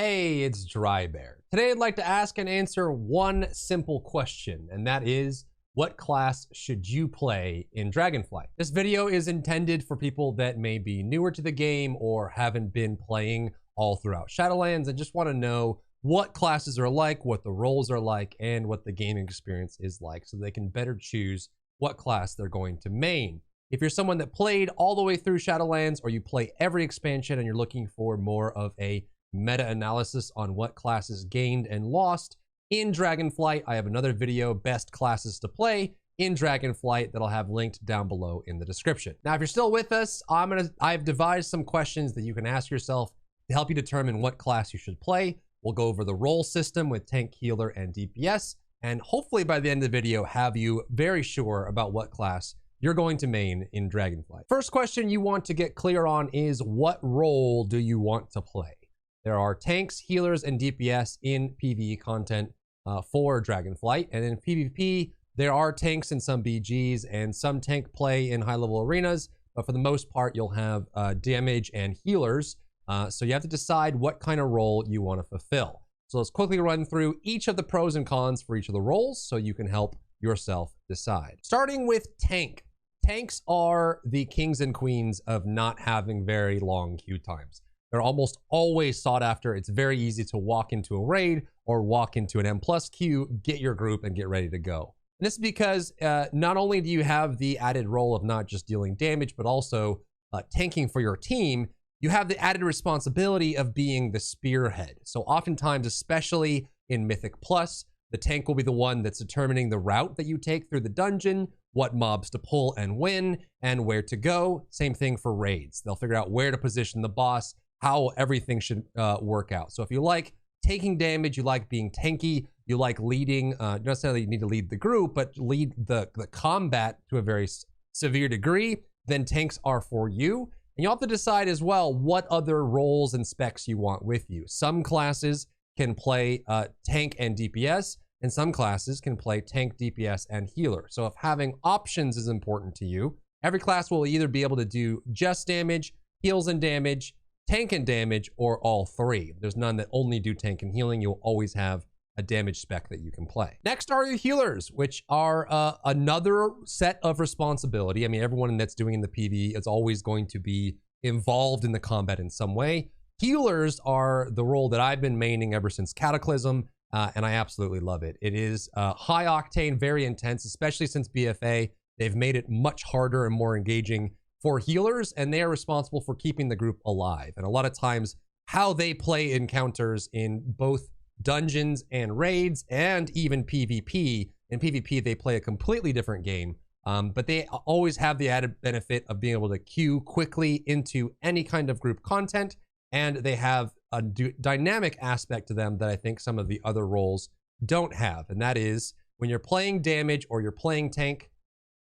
Hey, it's Drybear. Today I'd like to ask and answer one simple question, and that is, what class should you play in Dragonflight? This video is intended for people that may be newer to the game or haven't been playing all throughout Shadowlands and just want to know what classes are like, what the roles are like, and what the gaming experience is like so they can better choose what class they're going to main. If you're someone that played all the way through Shadowlands or you play every expansion and you're looking for more of a meta-analysis on what classes gained and lost in Dragonflight, I have another video, best classes to play in Dragonflight, that I'll have linked down below in the description. Now, if you're still with us, I've devised some questions that you can ask yourself to help you determine what class you should play. We'll go over the role system with tank, healer, and DPS, and hopefully by the end of the video have you very sure about what class you're going to main in Dragonflight. First question you want to get clear on is, what role do you want to play? There are tanks, healers, and DPS in PvE content for Dragonflight. And in PvP, there are tanks and some BGs and some tank play in high-level arenas. But for the most part, you'll have damage and healers. So you have to decide what kind of role you want to fulfill. So let's quickly run through each of the pros and cons for each of the roles so you can help yourself decide. Starting with tank. Tanks are the kings and queens of not having very long queue times. They're almost always sought after. It's very easy to walk into a raid or walk into an M+ queue, get your group, and get ready to go. And this is because not only do you have the added role of not just dealing damage, but also tanking for your team, you have the added responsibility of being the spearhead. So oftentimes, especially in Mythic Plus, the tank will be the one that's determining the route that you take through the dungeon, what mobs to pull and win, and where to go. Same thing for raids. They'll figure out where to position the boss, how everything should work out. So if you like taking damage, you like being tanky, you like leading, not necessarily you need to lead the group, but lead the combat to a very severe degree, then tanks are for you. And you have to decide as well what other roles and specs you want with you. Some classes can play tank and DPS, and some classes can play tank, DPS, and healer. So if having options is important to you, every class will either be able to do just damage, heals and damage, tank and damage, or all three. There's none that only do tank and healing. You'll always have a damage spec that you can play. Next are the healers, which are another set of responsibility. I mean, everyone that's doing the PvE is always going to be involved in the combat in some way. Healers are the role that I've been maining ever since Cataclysm, and I absolutely love it. It is high octane, very intense, especially since BFA. They've made it much harder and more engaging for healers, and they are responsible for keeping the group alive. And a lot of times, how they play encounters in both dungeons and raids, and even PvP. In PvP, they play a completely different game, but they always have the added benefit of being able to queue quickly into any kind of group content, and they have a dynamic aspect to them that I think some of the other roles don't have, and that is, when you're playing damage or you're playing tank,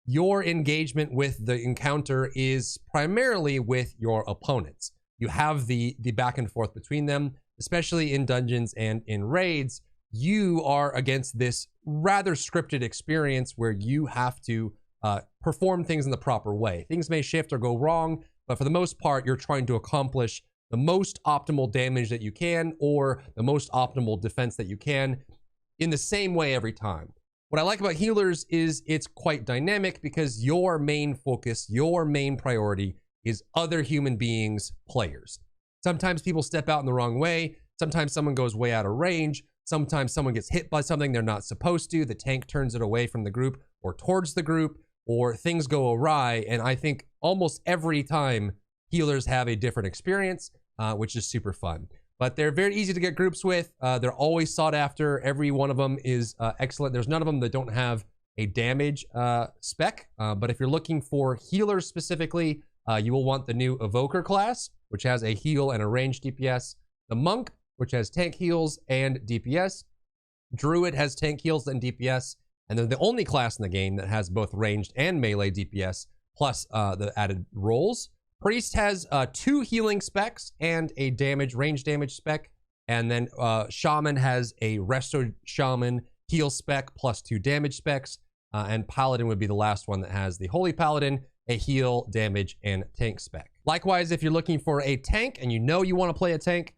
your engagement with the encounter is primarily with your opponents. You have the back and forth between them, especially in dungeons and in raids. You are against this rather scripted experience where you have to perform things in the proper way. Things may shift or go wrong, but for the most part, you're trying to accomplish the most optimal damage that you can or the most optimal defense that you can in the same way every time. What I like about healers is it's quite dynamic because your main focus, your main priority is other human beings, players. Sometimes people step out in the wrong way. Sometimes someone goes way out of range. Sometimes someone gets hit by something they're not supposed to. The tank turns it away from the group or towards the group, or things go awry. And I think almost every time healers have a different experience, which is super fun. But they're very easy to get groups with. They're always sought after. Every one of them is excellent. There's none of them that don't have a damage spec. But if you're looking for healers specifically, you will want the new Evoker class, which has a heal and a ranged DPS. The Monk, which has tank heals and DPS. Druid has tank heals and DPS. And they're the only class in the game that has both ranged and melee DPS, plus the added roles. Priest has 2 healing specs and a range damage spec. And then Shaman has a Resto Shaman heal spec plus 2 damage specs. And Paladin would be the last one that has the Holy Paladin, a heal, damage, and tank spec. Likewise, if you're looking for a tank and you know you want to play a tank,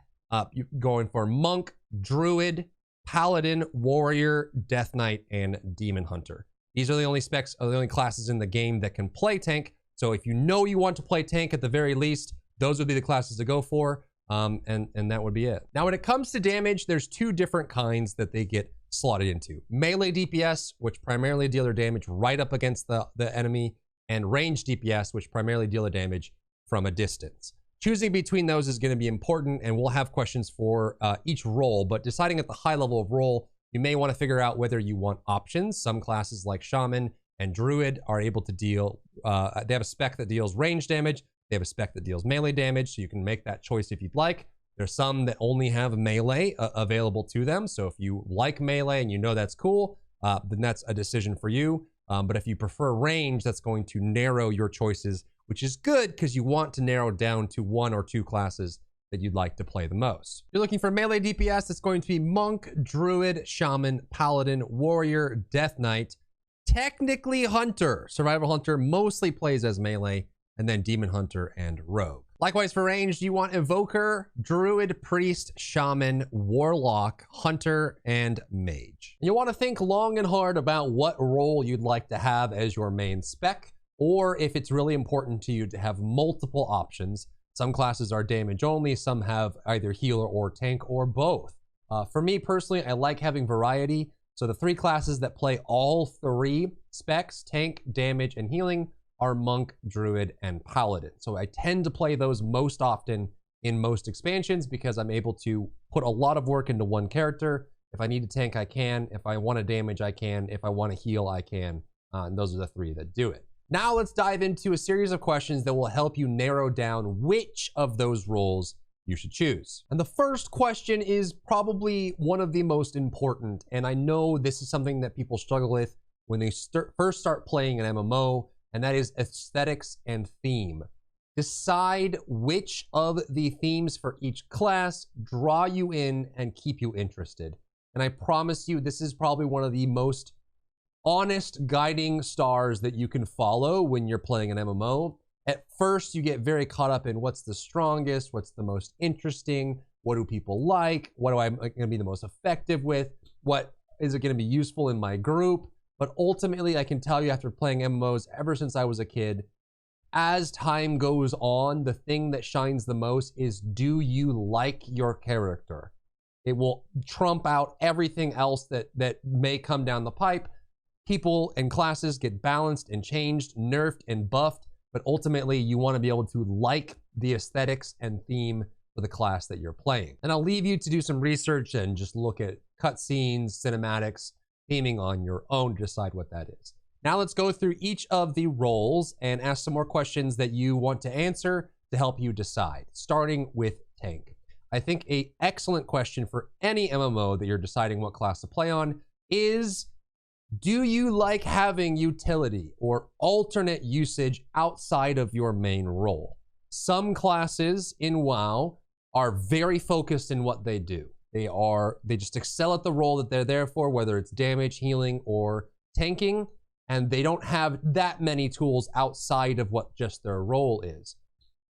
You're going for Monk, Druid, Paladin, Warrior, Death Knight, and Demon Hunter. These are the only specs, are the only classes in the game that can play tank. So if you know you want to play tank at the very least, those would be the classes to go for. And that would be it. Now, when it comes to damage, there's two different kinds that they get slotted into. Melee DPS, which primarily deal their damage right up against the enemy, and range DPS, which primarily deal the damage from a distance. Choosing between those is going to be important, and we'll have questions for each role, but deciding at the high level of role, you may want to figure out whether you want options. Some classes like Shaman and Druid are able to deal, they have a spec that deals range damage, they have a spec that deals melee damage, so you can make that choice if you'd like. There's some that only have melee available to them, so if you like melee and you know that's cool, then that's a decision for you. But if you prefer range, that's going to narrow your choices, which is good because you want to narrow down to one or two classes that you'd like to play the most. If you're looking for melee DPS, it's going to be Monk, Druid, Shaman, Paladin, Warrior, Death Knight, technically Hunter. Survival Hunter mostly plays as melee, and then Demon Hunter and Rogue. Likewise for range, you want Evoker, Druid, Priest, Shaman, Warlock, Hunter, and Mage. You'll want to think long and hard about what role you'd like to have as your main spec, or if it's really important to you to have multiple options. Some classes are damage only, some have either healer or tank or both. For me personally, I like having variety. So the three classes that play all three specs, tank, damage, and healing, are Monk, Druid, and Paladin. So I tend to play those most often in most expansions because I'm able to put a lot of work into one character. If I need to tank, I can. If I want to damage, I can. If I want to heal, I can. And those are the three that do it. Now let's dive into a series of questions that will help you narrow down which of those roles you should choose. And the first question is probably one of the most important, and I know this is something that people struggle with when they first start playing an MMO, and that is aesthetics and theme. Decide which of the themes for each class draw you in and keep you interested. And I promise you, this is probably one of the most honest guiding stars that you can follow when you're playing an MMO. At first, you get very caught up in what's the strongest, what's the most interesting, what do people like, what do I going to be the most effective with, what is it going to be useful in my group. But ultimately, I can tell you after playing MMOs ever since I was a kid, as time goes on, the thing that shines the most is, do you like your character? It will trump out everything else that may come down the pipe. People and classes get balanced and changed, nerfed and buffed, but ultimately you want to be able to like the aesthetics and theme for the class that you're playing. And I'll leave you to do some research and just look at cutscenes, cinematics, theming on your own to decide what that is. Now let's go through each of the roles and ask some more questions that you want to answer to help you decide, starting with tank. I think an excellent question for any MMO that you're deciding what class to play on is, do you like having utility or alternate usage outside of your main role? Some classes in WoW are very focused in what they do. They just excel at the role that they're there for, whether it's damage, healing, or tanking, and they don't have that many tools outside of what just their role is.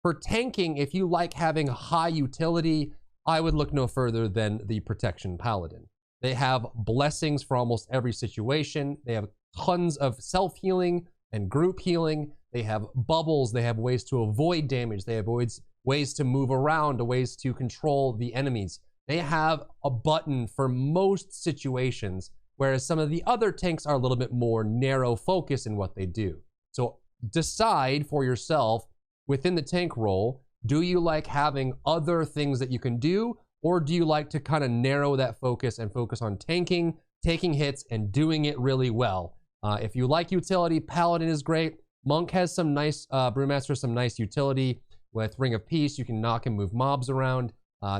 For tanking, if you like having high utility, I would look no further than the Protection Paladin. They have blessings for almost every situation. They have tons of self-healing and group healing. They have bubbles. They have ways to avoid damage. They have ways to move around, ways to control the enemies. They have a button for most situations, whereas some of the other tanks are a little bit more narrow focus in what they do. So decide for yourself within the tank role, do you like having other things that you can do, or do you like to kind of narrow that focus and focus on tanking, taking hits, and doing it really well? If you like utility, Paladin is great. Monk has some nice, Brewmaster, some nice utility. With Ring of Peace, you can knock and move mobs around.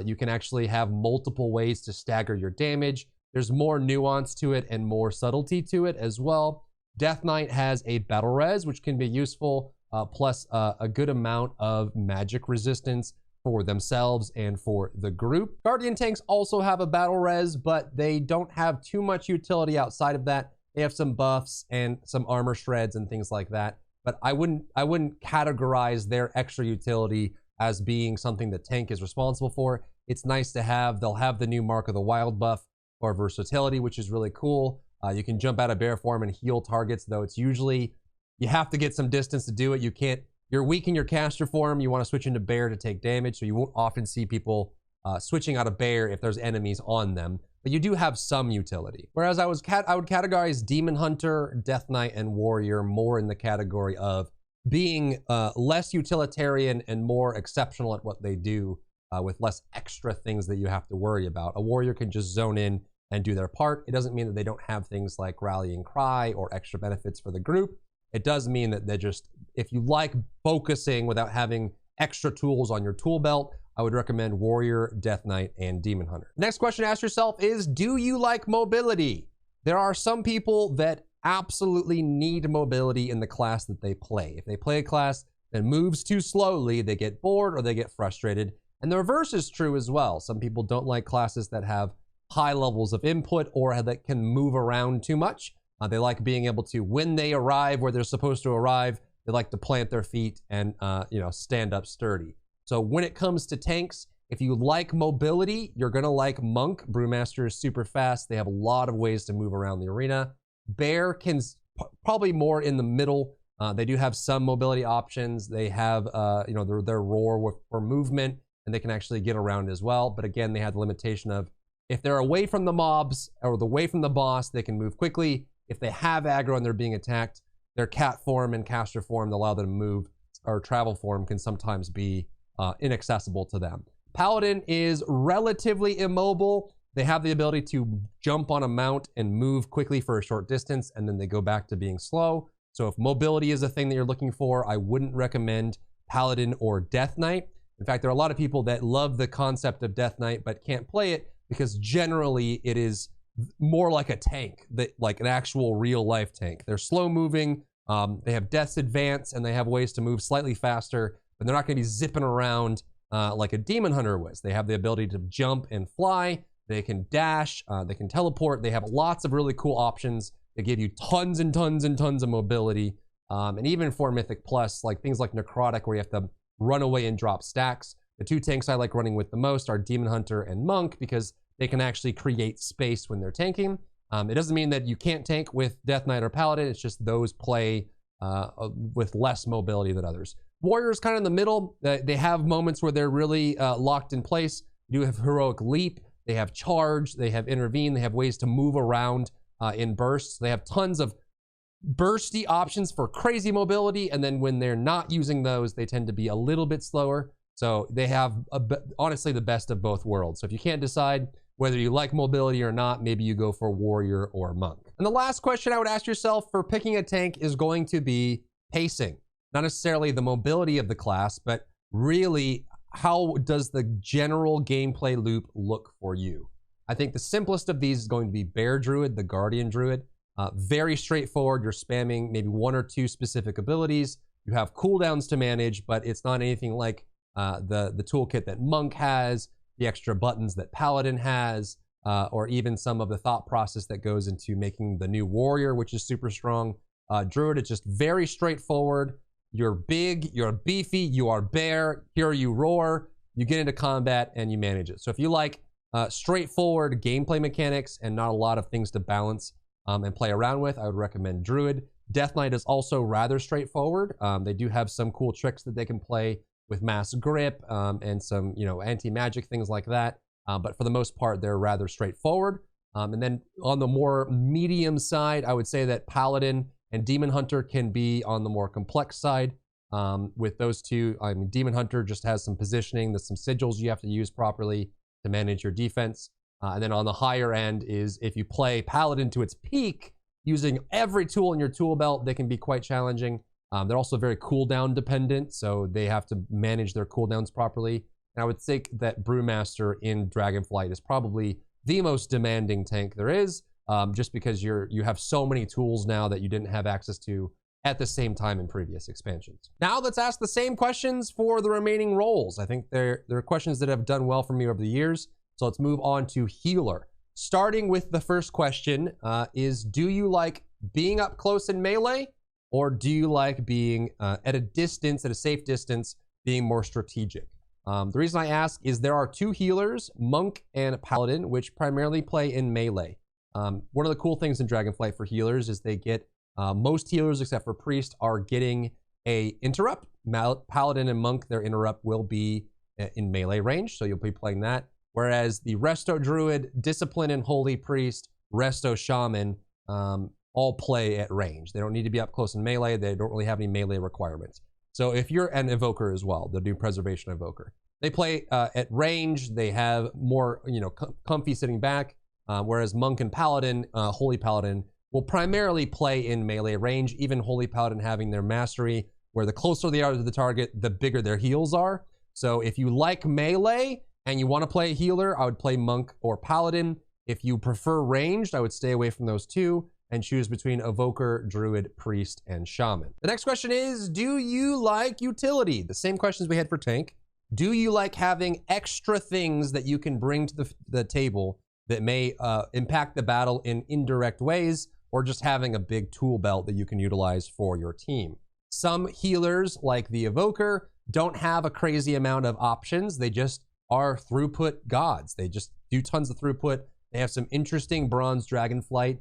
You can actually have multiple ways to stagger your damage. There's more nuance to it and more subtlety to it as well. Death Knight has a battle res, which can be useful, plus a good amount of magic resistance for themselves and for the group. Guardian tanks also have a battle res, but they don't have too much utility outside of that. They have some buffs and some armor shreds and things like that, but I wouldn't categorize their extra utility as being something that tank is responsible for. it's nice to have. They'll have the new Mark of the Wild buff or versatility, which is really cool. You can jump out of bear form and heal targets, though it's usually, you have to get some distance to do it. You can't, you're weak in your caster form, you want to switch into bear to take damage, so you won't often see people switching out of bear if there's enemies on them, but you do have some utility. Whereas I would categorize Demon Hunter, Death Knight, and Warrior more in the category of being less utilitarian and more exceptional at what they do, with less extra things that you have to worry about. A warrior can just zone in and do their part. It doesn't mean that they don't have things like rallying cry or extra benefits for the group. It does mean that they're just, if you like focusing without having extra tools on your tool belt, I would recommend Warrior, Death Knight, and Demon Hunter. Next question to ask yourself is, do you like mobility? There are some people that absolutely need mobility in the class that they play. If they play a class that moves too slowly, they get bored or they get frustrated. And the reverse is true as well. Some people don't like classes that have high levels of input or that can move around too much. They like being able to, when they arrive where they're supposed to arrive, they like to plant their feet and stand up sturdy. So when it comes to tanks, if you like mobility, you're gonna like Monk. Brewmaster is super fast. They have a lot of ways to move around the arena. Bear can probably more in the middle. They do have some mobility options. They have their roar for movement, and they can actually get around as well. But again, they have the limitation of, if they're away from the mobs or away from the boss, they can move quickly. If they have aggro and they're being attacked, their cat form and caster form that allow them to move, or travel form, can sometimes be inaccessible to them. Paladin is relatively immobile. They have the ability to jump on a mount and move quickly for a short distance, and then they go back to being slow. So if mobility is a thing that you're looking for, I wouldn't recommend Paladin or Death Knight. In fact, there are a lot of people that love the concept of Death Knight but can't play it because generally it is more like a tank, like an actual real life tank. They're slow moving, they have Death's Advance, and they have ways to move slightly faster, but they're not going to be zipping around like a Demon Hunter was. They have the ability to jump and fly, they can dash, they can teleport, they have lots of really cool options that give you tons and tons and tons of mobility. And even for Mythic Plus, like things like Necrotic, where you have to run away and drop stacks. The two tanks I like running with the most are Demon Hunter and Monk, because they can actually create space when they're tanking. It doesn't mean that you can't tank with Death Knight or Paladin, it's just those play with less mobility than others. Warrior's kind of in the middle. They have moments where they're really locked in place. You have Heroic Leap, they have Charge, they have Intervene, they have ways to move around in bursts. They have tons of bursty options for crazy mobility, and then when they're not using those, they tend to be a little bit slower. So they have honestly the best of both worlds. So if you can't decide whether you like mobility or not, maybe you go for Warrior or Monk. And the last question I would ask yourself for picking a tank is going to be pacing. Not necessarily the mobility of the class, but really, how does the general gameplay loop look for you? I think the simplest of these is going to be Bear Druid, the Guardian Druid. Very straightforward. You're spamming maybe one or two specific abilities. You have cooldowns to manage, but it's not anything like the toolkit that Monk has, the extra buttons that Paladin has, or even some of the thought process that goes into making the new Warrior, which is super strong. Druid is just very straightforward. You're big, you're beefy, you are bear, here you roar, you get into combat and you manage it. So if you like straightforward gameplay mechanics and not a lot of things to balance and play around with, I would recommend Druid. Death Knight is also rather straightforward. They do have some cool tricks that they can play with Mass Grip and some, anti-magic things like that. But for the most part, they're rather straightforward. And then on the more medium side, I would say that Paladin and Demon Hunter can be on the more complex side. With those two, I mean, Demon Hunter just has some positioning, there's some sigils you have to use properly to manage your defense. And then on the higher end is if you play Paladin to its peak, using every tool in your tool belt, they can be quite challenging. They're also very cooldown dependent, so they have to manage their cooldowns properly. And I would think that Brewmaster in Dragonflight is probably the most demanding tank there is, just because you have so many tools now that you didn't have access to at the same time in previous expansions. Now let's ask the same questions for the remaining roles. I think there are questions that have done well for me over the years. So let's move on to healer. Starting with the first question is, do you like being up close in melee, or do you like being at a distance, at a safe distance, being more strategic? The reason I ask is there are two healers, Monk and Paladin, which primarily play in melee. One of the cool things in Dragonflight for healers is they get, most healers except for Priest are getting a interrupt. Paladin and Monk, their interrupt will be in melee range, so you'll be playing that. Whereas the Resto Druid, Discipline and Holy Priest, Resto Shaman, all play at range. They don't need to be up close in melee. They don't really have any melee requirements. So if you're an Evoker as well, the new Preservation Evoker, they play at range. They have more, comfy sitting back. Whereas Monk and Paladin, Holy Paladin, will primarily play in melee range, even Holy Paladin having their mastery, where the closer they are to the target, the bigger their heals are. So if you like melee and you want to play a healer, I would play Monk or Paladin. If you prefer ranged, I would stay away from those two and choose between Evoker, Druid, Priest, and Shaman. The next question is, do you like utility? The same questions we had for Tank. Do you like having extra things that you can bring to the table that may impact the battle in indirect ways, or just having a big tool belt that you can utilize for your team? Some healers, like the Evoker, don't have a crazy amount of options. They just are throughput gods. They just do tons of throughput. They have some interesting bronze Dragonflight,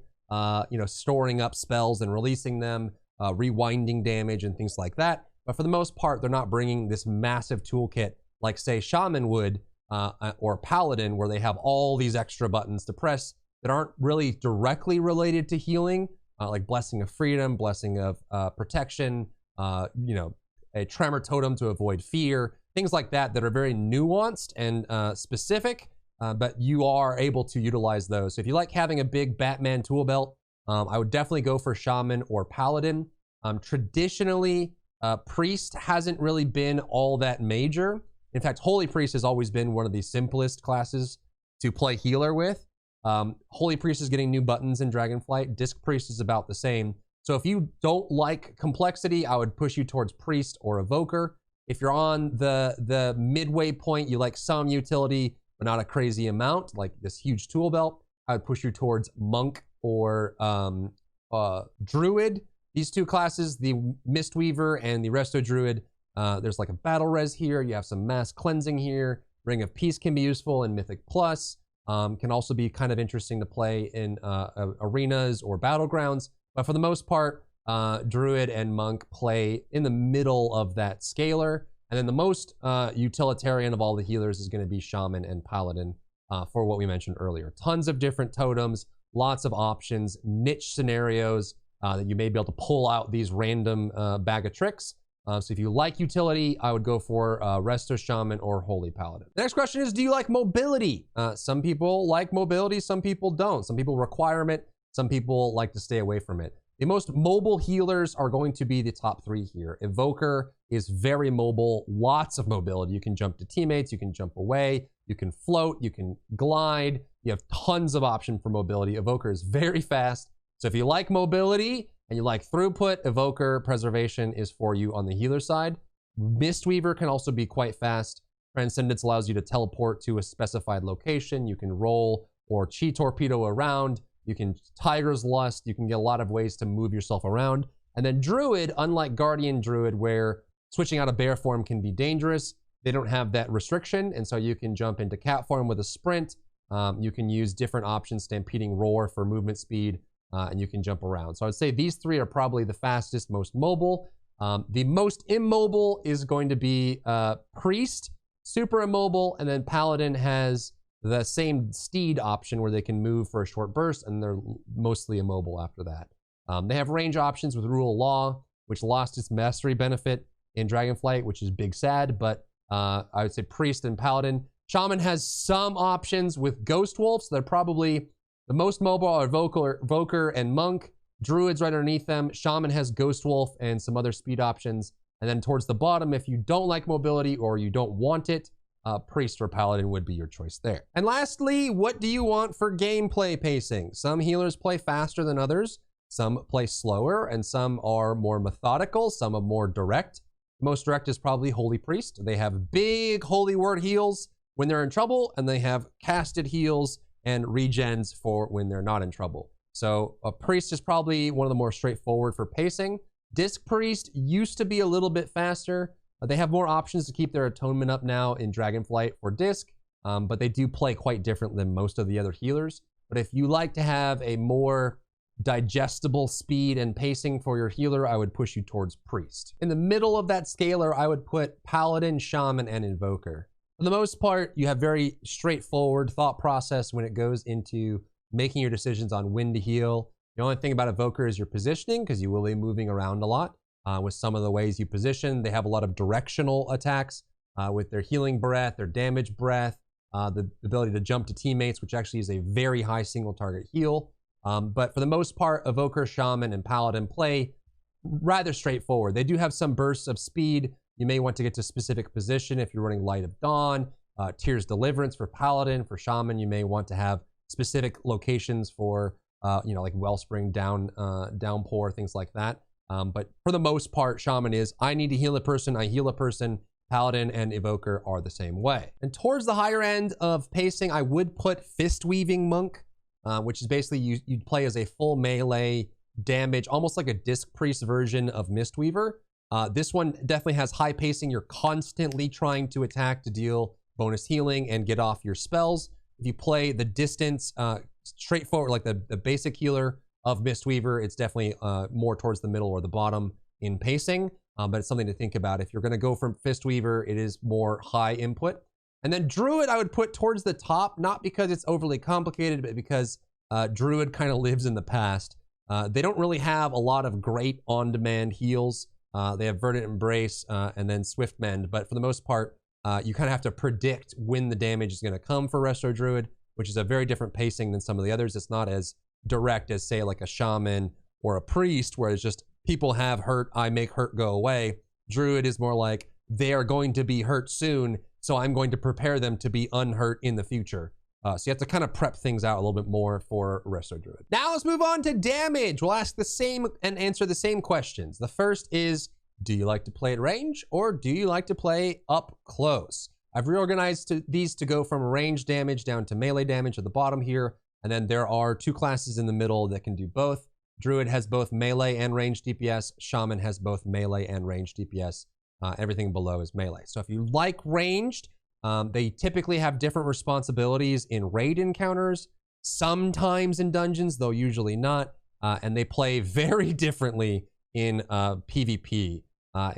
storing up spells and releasing them, rewinding damage and things like that. But for the most part, they're not bringing this massive toolkit like, say, Shaman would, or Paladin, where they have all these extra buttons to press that aren't really directly related to healing, like Blessing of Freedom, Blessing of Protection, a Tremor Totem to avoid fear, things like that that are very nuanced and specific, but you are able to utilize those. So if you like having a big Batman tool belt, I would definitely go for Shaman or Paladin. Traditionally, Priest hasn't really been all that major. In fact, Holy Priest has always been one of the simplest classes to play healer with. Holy Priest is getting new buttons in Dragonflight. Disc Priest is about the same. So if you don't like complexity, I would push you towards Priest or Evoker. If you're on the midway point, you like some utility, but not a crazy amount, like this huge tool belt, I would push you towards Monk or Druid. These two classes, the Mistweaver and the Resto Druid, there's like a battle res here. You have some mass cleansing here. Ring of Peace can be useful in Mythic Plus. Can also be kind of interesting to play in arenas or battlegrounds. But for the most part, Druid and Monk play in the middle of that scalar. And then the most utilitarian of all the healers is going to be Shaman and Paladin for what we mentioned earlier. Tons of different totems, lots of options, niche scenarios that you may be able to pull out these random bag of tricks. So if you like utility, I would go for Resto Shaman or Holy Paladin. The next question is, do you like mobility? Some people like mobility, some people don't. Some people require it, some people like to stay away from it. The most mobile healers are going to be the top three here. Evoker is very mobile, lots of mobility. You can jump to teammates, you can jump away, you can float, you can glide. You have tons of option for mobility. Evoker is very fast. So if you like mobility and you like throughput, Evoker Preservation is for you on the healer side. Mistweaver can also be quite fast. Transcendence allows you to teleport to a specified location. You can roll or chi torpedo around. You can Tiger's Lust. You can get a lot of ways to move yourself around. And then Druid, unlike Guardian Druid, where switching out of bear form can be dangerous, they don't have that restriction. And so you can jump into cat form with a sprint. You can use different options, Stampeding Roar for movement speed, and you can jump around. So I'd say these three are probably the fastest, most mobile. The most immobile is going to be Priest, super immobile, and then Paladin has the same steed option where they can move for a short burst, and they're mostly immobile after that. They have range options with Rule of Law, which lost its mastery benefit in Dragonflight, which is big sad, but I would say Priest and Paladin. Shaman has some options with Ghost Wolf, so they're probably the most mobile are Evoker and Monk. Druid's right underneath them. Shaman has Ghost Wolf and some other speed options. And then towards the bottom, if you don't like mobility or you don't want it, Priest or Paladin would be your choice there. And lastly, what do you want for gameplay pacing? Some healers play faster than others. Some play slower, and some are more methodical. Some are more direct. The most direct is probably Holy Priest. They have big Holy Word heals when they're in trouble, and they have casted heals and regens for when they're not in trouble. So a Priest is probably one of the more straightforward for pacing. Disc Priest used to be a little bit faster. They have more options to keep their atonement up now in Dragonflight for disc, but they do play quite different than most of the other healers. But if you like to have a more digestible speed and pacing for your healer, I would push you towards Priest. In the middle of that scalar, I would put Paladin, Shaman, and Invoker. For the most part, you have very straightforward thought process when it goes into making your decisions on when to heal. The only thing about Evoker is your positioning, because you will be moving around a lot with some of the ways you position. They have a lot of directional attacks with their healing breath, their damage breath, the ability to jump to teammates, which actually is a very high single target heal. But for the most part, Evoker, Shaman, and Paladin play rather straightforward. They do have some bursts of speed. You may want to get to a specific position if you're running Light of Dawn, Tears Deliverance for Paladin. For Shaman, you may want to have specific locations for, like Wellspring, Downpour, things like that. But for the most part, Shaman is, I need to heal a person, I heal a person. Paladin and Evoker are the same way. And towards the higher end of pacing, I would put Fist Weaving Monk, which is basically you'd play as a full melee damage, almost like a Disc Priest version of Mistweaver. This one definitely has high pacing. You're constantly trying to attack to deal bonus healing and get off your spells. If you play the distance, straightforward, like the basic healer of Mistweaver, it's definitely more towards the middle or the bottom in pacing, but it's something to think about. If you're going to go from Fistweaver, it is more high input. And then Druid, I would put towards the top, not because it's overly complicated, but because Druid kind of lives in the past. They don't really have a lot of great on-demand heals. They have Verdant Embrace and then Swift Mend, but for the most part, you kind of have to predict when the damage is going to come for Resto Druid, which is a very different pacing than some of the others. It's not as direct as, say, like a Shaman or a Priest, where it's just people have hurt, I make hurt go away. Druid is more like, they are going to be hurt soon, so I'm going to prepare them to be unhurt in the future. So you have to kind of prep things out a little bit more for Resto Druid. Now let's move on to damage. We'll ask the same and answer the same questions. The first is, do you like to play at range or do you like to play up close? I've reorganized these to go from range damage down to melee damage at the bottom here. And then there are two classes in the middle that can do both. Druid has both melee and range DPS. Shaman has both melee and range DPS. Everything below is melee. So if you like ranged, they typically have different responsibilities in raid encounters, sometimes in dungeons, though usually not. And they play very differently in PvP.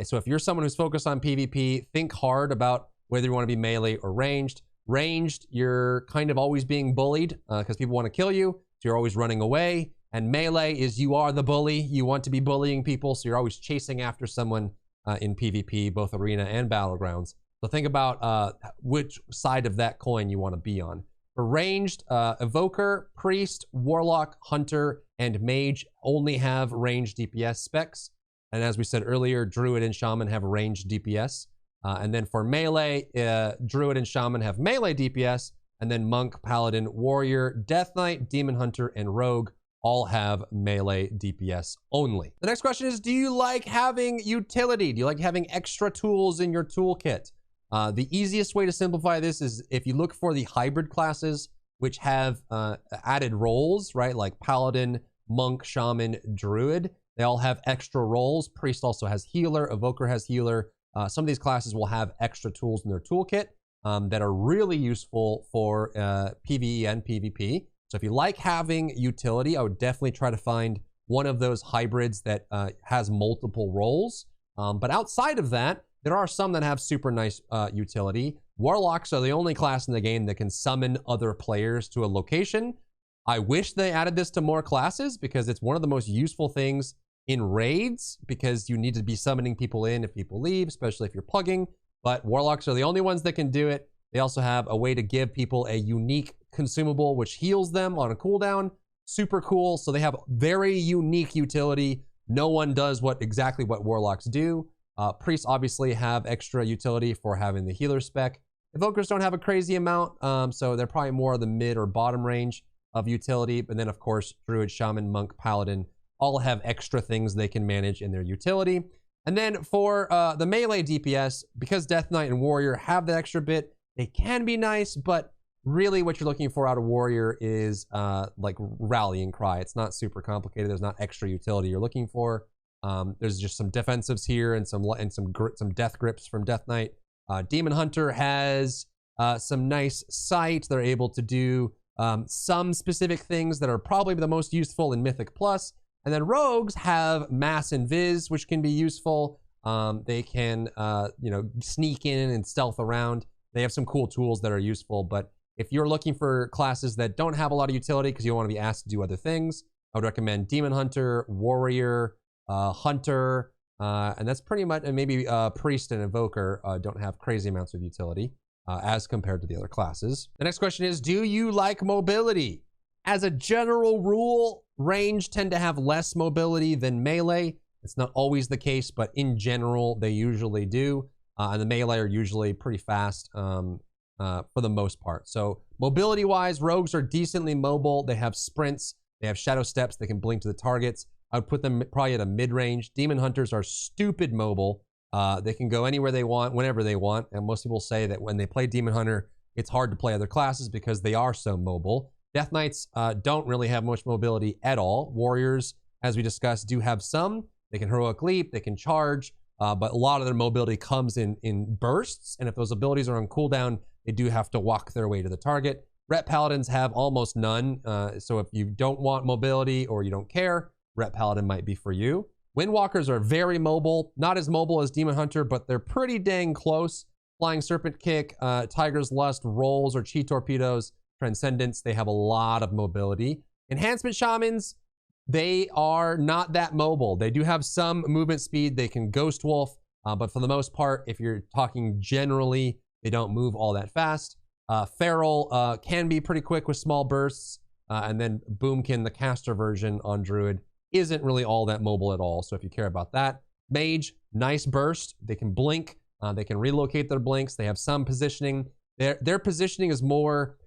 So if you're someone who's focused on PvP, think hard about whether you want to be melee or ranged. Ranged, you're kind of always being bullied because people want to kill you, so you're always running away. And melee is you are the bully. You want to be bullying people, so you're always chasing after someone in PvP, both arena and battlegrounds. So think about which side of that coin you want to be on. For ranged, Evoker, Priest, Warlock, Hunter, and Mage only have ranged DPS specs. And as we said earlier, Druid and Shaman have ranged DPS. And then for melee, Druid and Shaman have melee DPS. And then Monk, Paladin, Warrior, Death Knight, Demon Hunter, and Rogue all have melee DPS only. The next question is, do you like having utility? Do you like having extra tools in your toolkit? The easiest way to simplify this is if you look for the hybrid classes, which have added roles, right? Like Paladin, Monk, Shaman, Druid. They all have extra roles. Priest also has healer. Evoker has healer. Some of these classes will have extra tools in their toolkit that are really useful for PvE and PvP. So if you like having utility, I would definitely try to find one of those hybrids that has multiple roles. But outside of that, there are some that have super nice utility. Warlocks are the only class in the game that can summon other players to a location. I wish they added this to more classes because it's one of the most useful things in raids, because you need to be summoning people in if people leave, especially if you're plugging. But Warlocks are the only ones that can do it. They also have a way to give people a unique consumable which heals them on a cooldown. Super cool. So they have very unique utility. No one does exactly what Warlocks do. Priests obviously have extra utility for having the healer spec. Evokers don't have a crazy amount, so they're probably more the mid or bottom range of utility. But then, of course, Druid, Shaman, Monk, Paladin all have extra things they can manage in their utility. And then for the melee DPS, because Death Knight and Warrior have that extra bit, they can be nice, but really what you're looking for out of Warrior is like Rallying Cry. It's not super complicated. There's not extra utility you're looking for. There's just some defensives here and some death grips from Death Knight. Demon Hunter has some nice sight. They're able to do some specific things that are probably the most useful in Mythic Plus. And then Rogues have Mass Invis, which can be useful. They can, sneak in and stealth around. They have some cool tools that are useful. But if you're looking for classes that don't have a lot of utility because you don't want to be asked to do other things, I would recommend Demon Hunter, Warrior, Hunter, and that's pretty much, and maybe Priest and Invoker don't have crazy amounts of utility as compared to the other classes. The next question is, do you like mobility? As a general rule, range tend to have less mobility than melee. It's not always the case, but in general, they usually do. And the melee are usually pretty fast for the most part. So mobility-wise, rogues are decently mobile. They have sprints. They have shadow steps. They can blink to the targets. I would put them probably at a mid-range. Demon Hunters are stupid mobile. They can go anywhere they want, whenever they want. And most people say that when they play Demon Hunter, it's hard to play other classes because they are so mobile. Death Knights don't really have much mobility at all. Warriors, as we discussed, do have some. They can heroic leap, they can charge, but a lot of their mobility comes in bursts. And if those abilities are on cooldown, they do have to walk their way to the target. Ret Paladins have almost none. So if you don't want mobility or you don't care, Ret Paladin might be for you. Windwalkers are very mobile, not as mobile as Demon Hunter, but they're pretty dang close. Flying Serpent Kick, Tiger's Lust, Rolls or Chi Torpedoes, Transcendence, they have a lot of mobility. Enhancement Shamans, they are not that mobile. They do have some movement speed. They can Ghost Wolf, but for the most part, if you're talking generally, they don't move all that fast. Feral can be pretty quick with small bursts, and then Boomkin, the caster version on Druid, isn't really all that mobile at all, so if you care about that. Mage, nice burst. They can blink. They can relocate their blinks. They have some positioning. Their positioning is more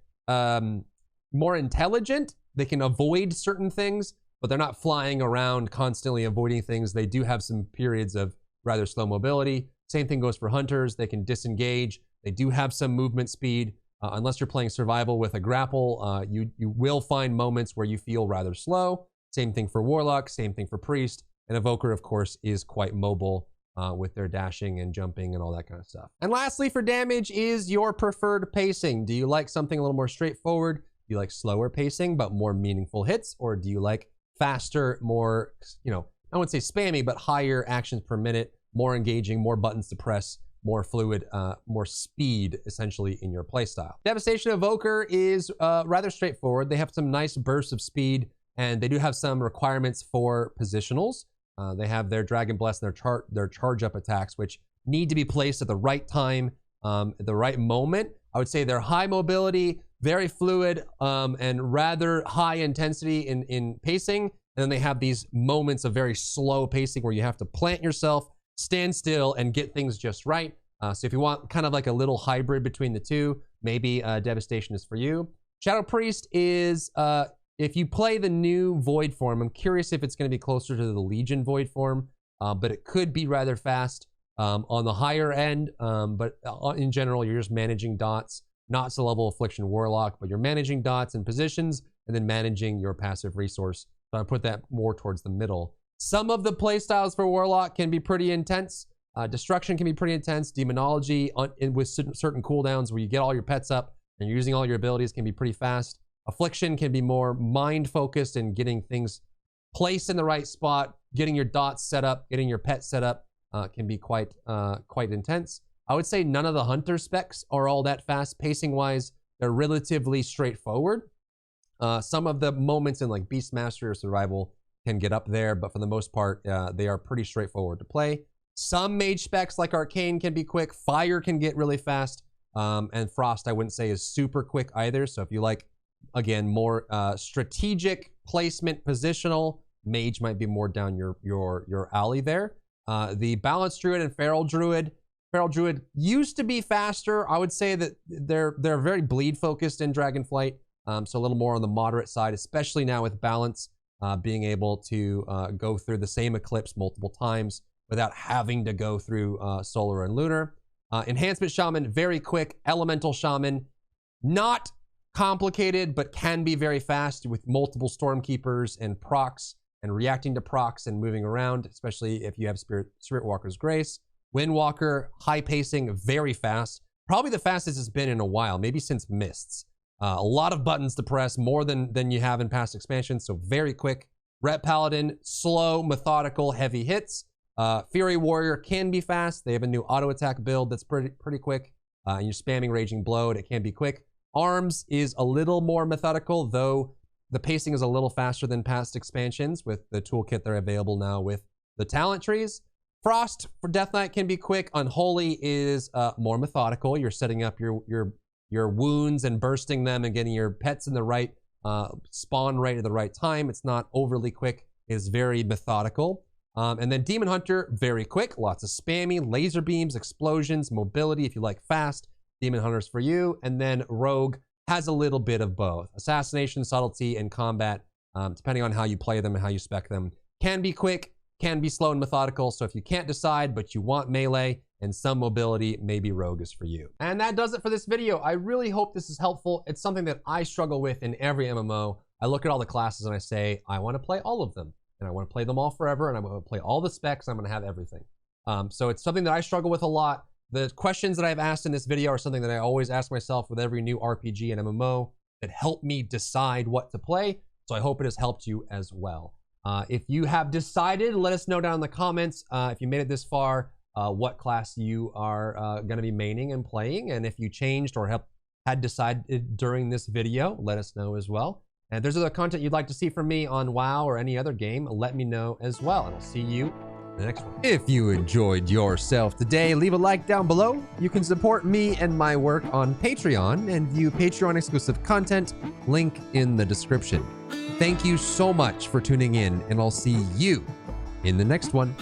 intelligent. They can avoid certain things, but they're not flying around constantly avoiding things. They do have some periods of rather slow mobility. Same thing goes for Hunters. They can disengage. They do have some movement speed. Unless you're playing survival with a grapple, you will find moments where you feel rather slow. Same thing for Warlock, same thing for Priest. And Evoker, of course, is quite mobile with their dashing and jumping and all that kind of stuff. And lastly, for damage, is your preferred pacing. Do you like something a little more straightforward? Do you like slower pacing, but more meaningful hits? Or do you like faster, more, I wouldn't say spammy, but higher actions per minute, more engaging, more buttons to press, more fluid, more speed, essentially, in your playstyle? Devastation Evoker is rather straightforward. They have some nice bursts of speed, and they do have some requirements for positionals. They have their Dragon Bless and their charge up attacks, which need to be placed at the right time, at the right moment. I would say they're high mobility, very fluid, and rather high intensity in pacing. And then they have these moments of very slow pacing where you have to plant yourself, stand still, and get things just right. So if you want kind of like a little hybrid between the two, maybe Devastation is for you. Shadow Priest is, if you play the new Void form, I'm curious if it's going to be closer to the Legion Void form, but it could be rather fast on the higher end. But in general, you're just managing dots, not to level Affliction Warlock, but you're managing dots and positions and then managing your passive resource. So I put that more towards the middle. Some of the playstyles for Warlock can be pretty intense. Destruction can be pretty intense. Demonology with certain cooldowns where you get all your pets up and you're using all your abilities can be pretty fast. Affliction can be more mind-focused and getting things placed in the right spot, getting your dots set up, getting your pet set up can be quite intense. I would say none of the Hunter specs are all that fast. Pacing-wise, they're relatively straightforward. Some of the moments in like Beast Mastery or Survival can get up there, but for the most part, they are pretty straightforward to play. Some mage specs like Arcane can be quick. Fire can get really fast. And Frost, I wouldn't say is super quick either. So if you like, again, more strategic placement, positional, mage might be more down your alley there. The Balanced Druid and Feral Druid used to be faster. I would say that they're very bleed focused in Dragonflight. So a little more on the moderate side, especially now with Balance being able to go through the same Eclipse multiple times without having to go through Solar and Lunar. Enhancement Shaman, very quick. Elemental Shaman, not complicated, but can be very fast with multiple Stormkeepers and procs. and reacting to procs and moving around, especially if you have Spirit Walker's Grace. Windwalker, high pacing, very fast. Probably the fastest it's been in a while, maybe since Mists. A lot of buttons to press, more than you have in past expansions, so very quick. Ret Paladin, slow, methodical, heavy hits. Fury Warrior can be fast. They have a new auto attack build that's pretty quick. And you're spamming Raging Blow, it can be quick. Arms is a little more methodical, though the pacing is a little faster than past expansions with the toolkit that are available now with the talent trees. Frost for Death Knight can be quick. Unholy is more methodical. You're setting up your wounds and bursting them and getting your pets in the right spawn rate at the right time. It's not overly quick. It's very methodical. And then Demon Hunter, very quick. Lots of spammy, laser beams, explosions, mobility if you like fast. Demon Hunter's for you. And then Rogue has a little bit of both. Assassination, subtlety, and combat, depending on how you play them and how you spec them, can be quick, can be slow and methodical. So if you can't decide, but you want melee and some mobility, maybe Rogue is for you. And that does it for this video. I really hope this is helpful. It's something that I struggle with in every MMO. I look at all the classes and I say, I want to play all of them. And I want to play them all forever. And I'm going to play all the specs. I'm going to have everything. So it's something that I struggle with a lot. The questions that I've asked in this video are something that I always ask myself with every new RPG and MMO that help me decide what to play. So I hope it has helped you as well. If you have decided, let us know down in the comments if you made it this far, what class you are going to be maining and playing. And if you changed or had decided during this video, let us know as well. And if there's other content you'd like to see from me on WoW or any other game, let me know as well. And I'll see you in the next one. If you enjoyed yourself today, leave a like down below. You can support me and my work on Patreon and view Patreon exclusive content, link in the description. Thank you so much for tuning in, and I'll see you in the next one.